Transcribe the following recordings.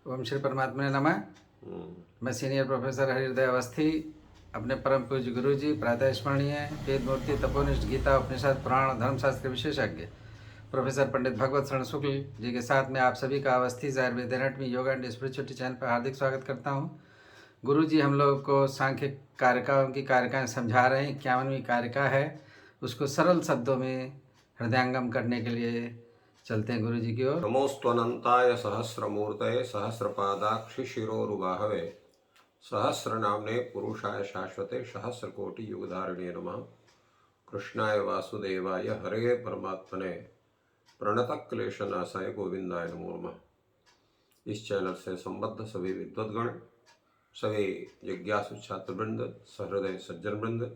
ओम श्री परमात्मा ने नमः। मैं सीनियर प्रोफेसर हरिहृदय अवस्थी अपने परम पूज्य गुरु जी प्रातः स्मरणीय वेद मूर्ति तपोनिष्ठ गीता उपनिषद पुराण धर्मशास्त्र विशेषज्ञ प्रोफेसर पंडित भगवत शरण शुक्ल जी के साथ में आप सभी का Awasthi Ayurveda anatomy yoga and spirituality channel पर हार्दिक स्वागत करता हूँ। गुरु जी हम लोग को सांख्य कारिकाओं की कारिकाएँ समझा रहे हैं। 51वीं कारिका है, उसको सरल शब्दों में हृदयांगम करने के लिए चलते हैं गुरु जी की ओर। नमोस्त्वनंताय सहस्रमूर्तये सहस्रपादाक्षि शिरोरुबाहवे सहस्रनाम्ने पुरुषाय शाश्वते सहस्रकोटि युगधारिणे नमः। कृष्णाय वासुदेवाय हरे परमात्मने प्रणतक्लेशनाशाय गोविंदाय नमो नमः। इस चैनल से संबद्ध सभी विद्वद्गण, सभी जिज्ञासु छात्रवृंद, सहृदय सज्जन वृंद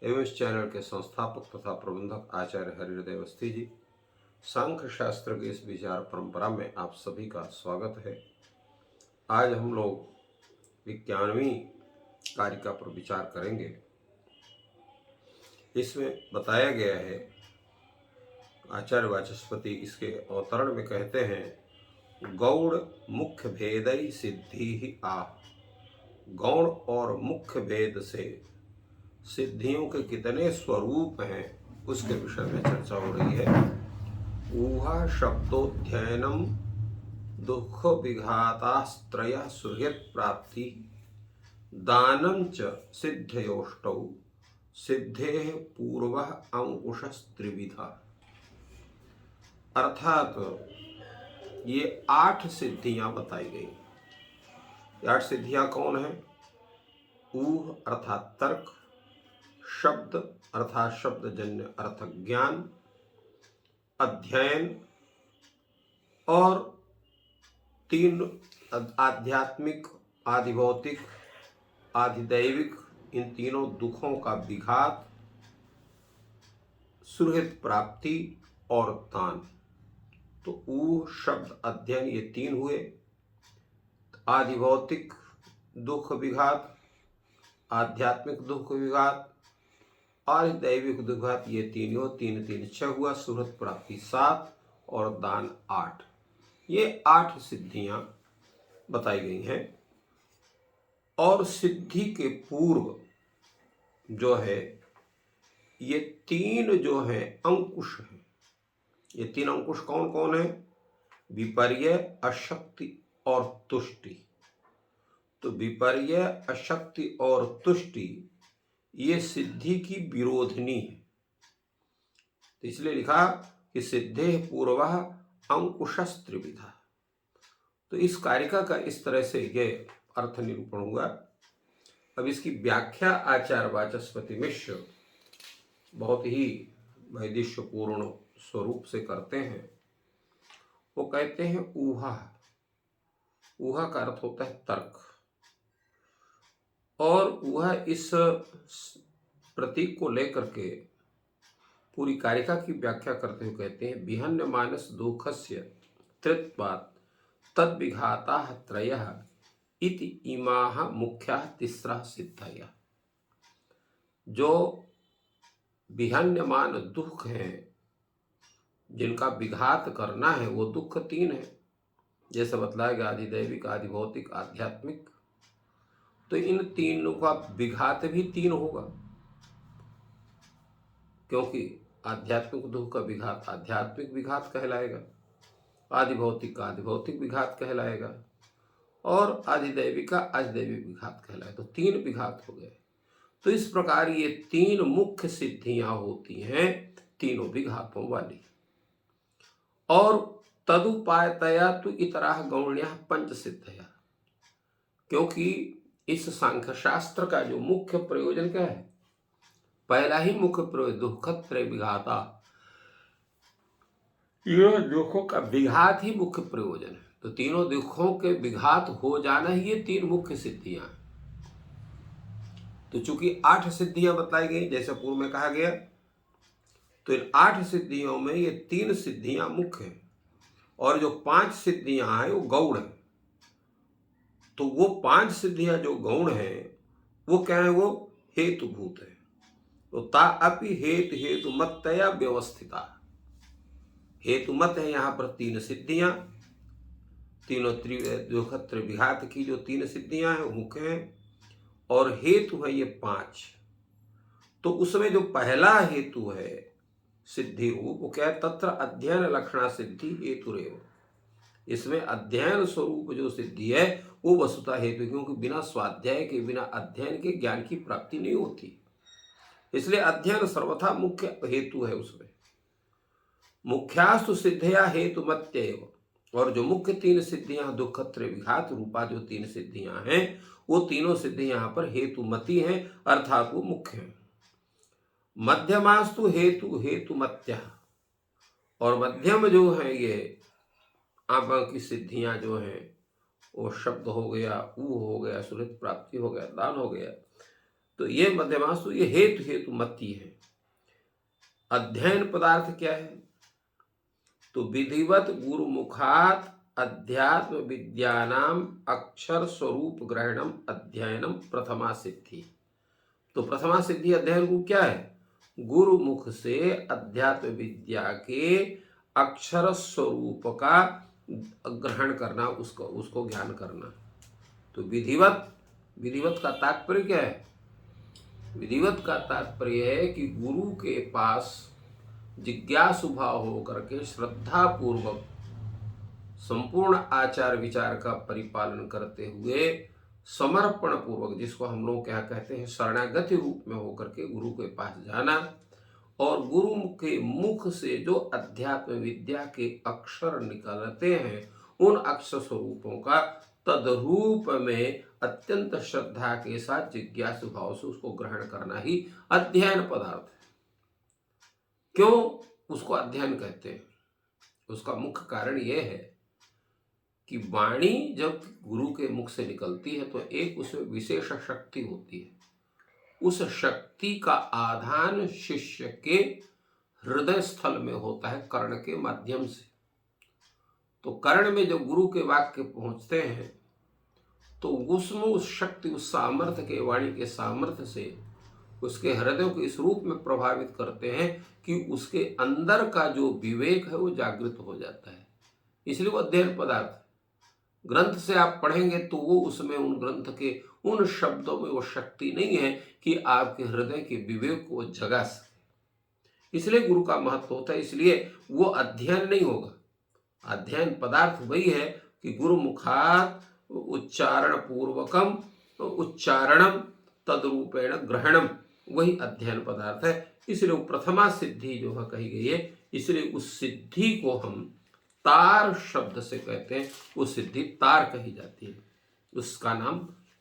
एवं इस चैनल के संस्थापक तथा प्रबंधक आचार्य हरिहृदय अवस्थी जी, सांख्य शास्त्र की इस विचार परंपरा में आप सभी का स्वागत है। आज हम लोग 51वीं कारिका पर विचार करेंगे। इसमें बताया गया है, आचार्य वाचस्पति इसके अवतरण में कहते हैं, गौड़ मुख्य भेदई सिद्धि ही आ। गौड़ और मुख्य भेद से सिद्धियों के कितने स्वरूप हैं उसके विषय में चर्चा हो रही है। ऊहा शब्दोध्ययनम दुख विघातास्त्रय सुहृत प्राप्ति दानं च सिद्धयोष्टौ सिद्धे पूर्व अंकुशस्त्रिविधा। अर्थात ये 8 सिद्धियां बताई गई। 8 सिद्धियां कौन है? ऊह अर्थात तर्क, शब्द अर्थात शब्दजन्य अर्थ ज्ञान, अध्ययन और 3 आध्यात्मिक, आधिभौतिक, आधिदैविक, इन तीनों दुखों का विघात, सुहृत प्राप्ति और दान। तो ऊह शब्द अध्ययन ये 3 हुए। आधिभौतिक दुख विघात, आध्यात्मिक दुख विघात, आधिदैविक दुख विघात, ये 3 हो, 3 3 6 हुआ। सुहृत प्राप्ति 7 और दान 8। ये 8 सिद्धियां बताई गई हैं। और सिद्धि के पूर्व जो है ये 3 जो है अंकुश हैं। ये 3 अंकुश कौन कौन है? विपर्य, अशक्ति और तुष्टि। तो विपर्य, अशक्ति और तुष्टि ये सिद्धि की विरोधिनी है। तो इसलिए लिखा कि सिद्धे पूर्व अंकुशस्त्रिविधा। तो इस कारिका का इस तरह से ये अर्थ निरूपण हुआ। अब इसकी व्याख्या आचार्य वाचस्पति मिश्र बहुत ही वैदिष्यपूर्ण स्वरूप से करते हैं। वो कहते हैं ऊहा। ऊहा का अर्थ होता है तर्क। और ऊहा इस प्रतीक को लेकर के पूरी कारिका की व्याख्या करते हुए कहते हैं, विहन्य मानस दुखस्य त्रित्वात् तद विघाता त्रयः इति इमाः मुख्याः तिस्रः सिद्धयः। जो विहन्यमान दुख हैं, जिनका विघात करना है, वो दुख 3 है। जैसे बतलाया गया, आधिदैविक, आधिभौतिक, आध्यात्मिक। तो इन 3 का विघात भी 3 होगा, क्योंकि आध्यात्मिक दुख का विघात आध्यात्मिक विघात कहलाएगा, आधिभौतिक का आधिभौतिक विघात कहलाएगा और आधिदैविक का आधिदैविक विघात कहलाएगा। तो 3 विघात हो गए। तो इस प्रकार ये 3 मुख्य सिद्धियां होती हैं, तीनों विघातों वाली। और तदुपायतया तो इतराः गौण्याः पंच सिद्धयः। क्योंकि इस सांख्य शास्त्र का जो मुख्य प्रयोजन क्या है? पहला ही मुख्य प्रयोजन दुःखत्रय विघाता। ये दुखों का विघात ही मुख्य प्रयोजन है। तो तीनों दुखों के विघात हो जाना ही ये 3 मुख्य सिद्धियां। तो चूंकि 8 सिद्धियां बताई गई जैसे पूर्व में कहा गया, तो इन 8 सिद्धियों में ये 3 सिद्धियां मुख्य हैं और जो 5 सिद्धियां हैं वो गौण है। तो वो 5 सिद्धियां जो गौण है वो क्या है? वो हेतुभूत है। तो ता अपि हेतु हेतु मत्तया व्यवस्थिता। हेतुमत है यहाँ पर 3 सिद्धियां। तीनों दुख त्रिविघात की जो 3 सिद्धियां हैं वो मुख्य हैं, और हेतु है ये 5। तो उसमें जो पहला हेतु है सिद्धि वो क्या है? तत्र अध्ययन लक्षणा सिद्धि हेतुरेव। इसमें अध्ययन स्वरूप जो सिद्धि है वो वस्तुतः हेतु, क्योंकि बिना स्वाध्याय के, बिना अध्ययन के ज्ञान की प्राप्ति नहीं होती। इसलिए अध्ययन सर्वथा मुख्य हेतु है उसमें। मुख्यास्तु सिद्धिया हेतु मत्येव। और जो मुख्य 3 सिद्धियां दुख त्रिविघात रूपा जो 3 सिद्धियां हैं वो तीनों सिद्धि यहाँ पर हेतुमती हैं, अर्थात वो मुख्य हैं। मध्यमास्तु हेतु हेतुमत्य। और मध्यम जो है ये आत्मा की सिद्धियां जो हैं वो शब्द हो गया, ऊ हो गया, सुहृत प्राप्ति हो गया, दान हो गया, तो ये मध्यमास्तु ये हेतु हेतुमती है। अध्ययन पदार्थ क्या है? तो विधिवत गुरुमुखात अध्यात्म विद्यानाम अक्षर स्वरूप ग्रहणम अध्ययनम प्रथमा सिद्धि। तो प्रथमा सिद्धि अध्ययन रूप क्या है? गुरुमुख से अध्यात्म विद्या के अक्षर स्वरूप का ग्रहण करना, उसको ज्ञान करना। तो विधिवत का तात्पर्य क्या है? विधिवत का तात्पर्य है कि गुरु के पास जिज्ञासु भाव होकर के श्रद्धा पूर्वक संपूर्ण आचार विचार का परिपालन करते हुए समर्पण पूर्वक, जिसको हम लोग क्या कहते हैं, शरणागति रूप में होकर के गुरु के पास जाना, और गुरु के मुख से जो अध्यात्म विद्या के अक्षर निकलते हैं उन अक्षर स्वरूपों का तदरूप में अत्यंत श्रद्धा के साथ जिज्ञासु भाव से उसको ग्रहण करना ही अध्ययन पदार्थ है। क्यों उसको अध्ययन कहते हैं? उसका मुख्य कारण यह है कि वाणी जब गुरु के मुख से निकलती है तो एक उसमें विशेष शक्ति होती है। उस शक्ति का आधान शिष्य के हृदय स्थल में होता है कर्ण के माध्यम से। तो कर्ण में जब गुरु के वाक्य पहुंचते हैं तो उसमें उस शक्ति, उस सामर्थ्य के, वाणी के सामर्थ्य से उसके हृदय को इस रूप में प्रभावित करते हैं कि उसके अंदर का जो विवेक है वो जागृत हो जाता है। इसलिए वो अध्ययन पदार्थ। ग्रंथ से आप पढ़ेंगे तो वो उसमें उन ग्रंथ के उन शब्दों में वो शक्ति नहीं है कि आपके हृदय के विवेक को जगा सके। इसलिए गुरु का महत्व होता है। इसलिए वो अध्ययन नहीं होगा। अध्ययन पदार्थ वही है कि गुरु मुखात उच्चारण पूर्वकम उच्चारणम तद्रूपेण ग्रहणम, वही अध्ययन पदार्थ है। इसलिए वो प्रथमा सिद्धि जो है कही गई है, इसलिए उस सिद्धि को हम तार शब्द से कहते हैं। वो सिद्धि तार कही जाती है, उसका नाम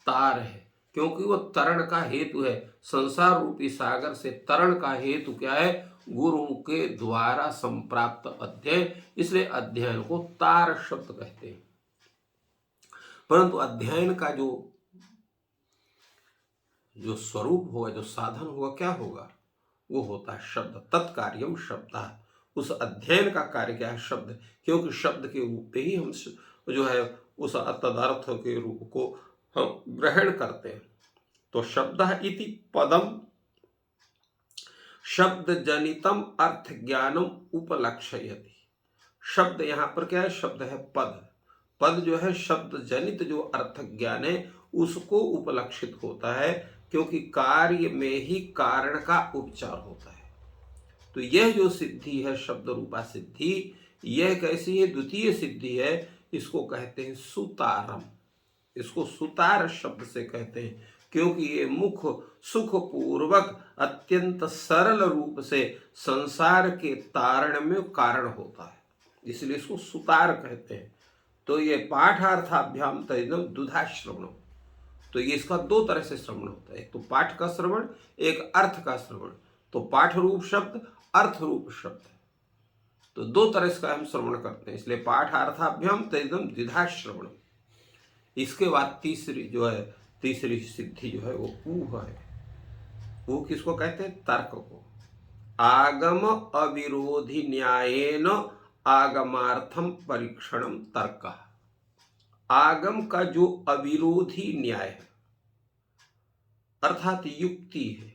तार है, क्योंकि वो तरण का हेतु है। संसार रूपी सागर से तरण का हेतु क्या है? गुरु के द्वारा संप्राप्त अध्ययन। इसलिए अध्ययन को तार शब्द कहते हैं। परंतु अध्ययन का जो स्वरूप होगा, जो साधन होगा, क्या होगा? वो होता है शब्द। तत्कार्यम शब्द। उस अध्ययन का कार्य क्या है? शब्द। क्योंकि शब्द के रूप में ही हम जो है उस तदर्थ के रूप को हम ग्रहण करते हैं। तो शब्द इति पदम शब्द जनितम अर्थ ज्ञानम उपलक्षयति। शब्द यहाँ पर क्या है? शब्द है पद। पद जो है शब्द जनित जो अर्थ ज्ञान है उसको उपलक्षित होता है, क्योंकि कार्य में ही कारण का उपचार होता है। तो यह जो सिद्धि है शब्द रूपा सिद्धि, यह कैसी है? द्वितीय सिद्धि है। इसको कहते हैं सुतारम। इसको सुतार शब्द से कहते हैं, क्योंकि ये मुख सुख पूर्वक अत्यंत सरल रूप से संसार के तारण में कारण होता है, इसलिए इसको सुतार कहते हैं। तो ये पाठार्थाभ्याम तदिदम द्विधा श्रवणम। तो ये इसका 2 तरह से श्रवण होता है, एक तो पाठ का श्रवण, एक अर्थ का श्रवण। तो पाठ रूप शब्द, अर्थ रूप शब्द, तो 2 तरह से हम श्रवण करते हैं। इसलिए पाठार्थाभ्याम तदिदम द्विधा श्रवण। इसके बाद तीसरी सिद्धि जो है वो ऊ है। ऊ किसको कहते हैं? तर्क को। आगम अविरोधी न्यायेन आगमार्थम परीक्षणम तर्क। आगम का जो अविरोधी न्याय है अर्थात युक्ति है,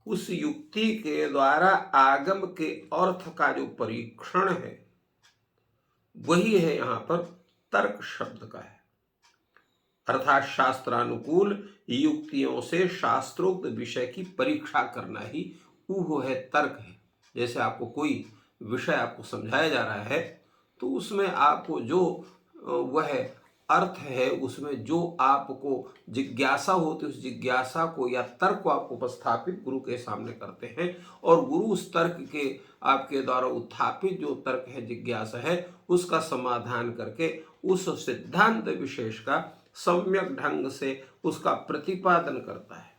उस युक्ति के द्वारा आगम के अर्थ का जो परीक्षण है वही है यहाँ पर तर्क शब्द का है, अर्थात शास्त्रानुकूल युक्तियों से शास्त्रोक्त विषय की परीक्षा करना ही वो है, तर्क है। जैसे आपको कोई विषय आपको समझाया जा रहा है तो उसमें आपको जो वह अर्थ है, उसमें जो आपको जिज्ञासा होती है, उस जिज्ञासा को या तर्क को आप उपस्थापित गुरु के सामने करते हैं और गुरु उस तर्क के आपके द्वारा उत्थापित जो तर्क है, जिज्ञासा है, उसका समाधान करके उस सिद्धांत विशेष का सम्यक ढंग से उसका प्रतिपादन करता है।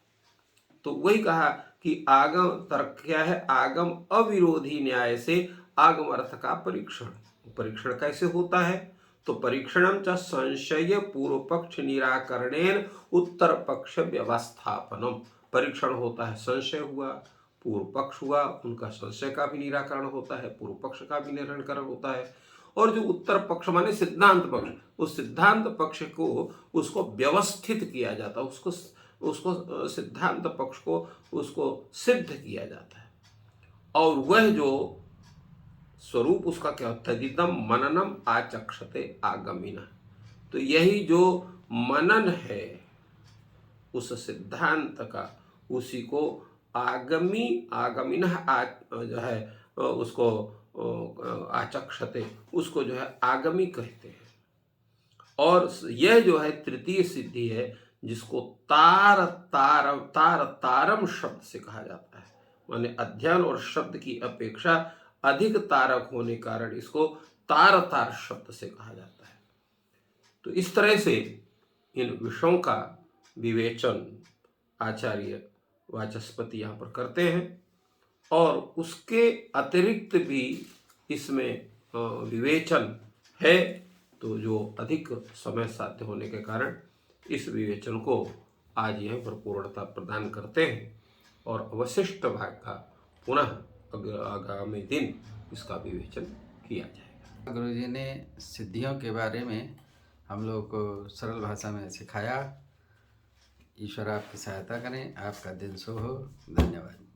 तो वही कहा कि आगम तर्क क्या है, आगम अविरोधी न्याय से आगम अर्थ का परीक्षण कैसे होता है, तो परीक्षणम च संशय पूर्व पक्ष निराकरणेन उत्तर पक्ष व्यवस्थापनम। परीक्षण होता है, संशय हुआ, पूर्व पक्ष हुआ, उनका संशय का भी निराकरण होता है, पूर्व पक्ष का भी निराकरण होता है, और जो उत्तर पक्ष माने सिद्धांत पक्ष, उस सिद्धांत पक्ष को उसको व्यवस्थित किया जाता है, उसको सिद्धांत पक्ष को उसको सिद्ध किया जाता है। और वह जो स्वरूप उसका क्या होता है, तदिदम मननम आचक्षते आगमिना। तो यही जो मनन है उस सिद्धांत का, उसी को आगमिना जो है उसको आचक्षते, उसको जो है आगमी कहते हैं। और यह जो है तृतीय सिद्धि है, जिसको तारम शब्द से कहा जाता है, माने अध्ययन और शब्द की अपेक्षा अधिक तारक होने कारण इसको तार शब्द से कहा जाता है। तो इस तरह से इन विषयों का विवेचन आचार्य वाचस्पति यहाँ पर करते हैं, और उसके अतिरिक्त भी इसमें विवेचन है। तो जो अधिक समय साध्य होने के कारण इस विवेचन को आज यहीं पर पूर्णता प्रदान करते हैं, और अवशिष्ट भाग का पुनः आगामी दिन इसका विवेचन किया जाएगा। गुरुजी ने सिद्धियों के बारे में हम लोग को सरल भाषा में सिखाया। ईश्वर आपकी सहायता करें, आपका दिन शुभ हो। धन्यवाद।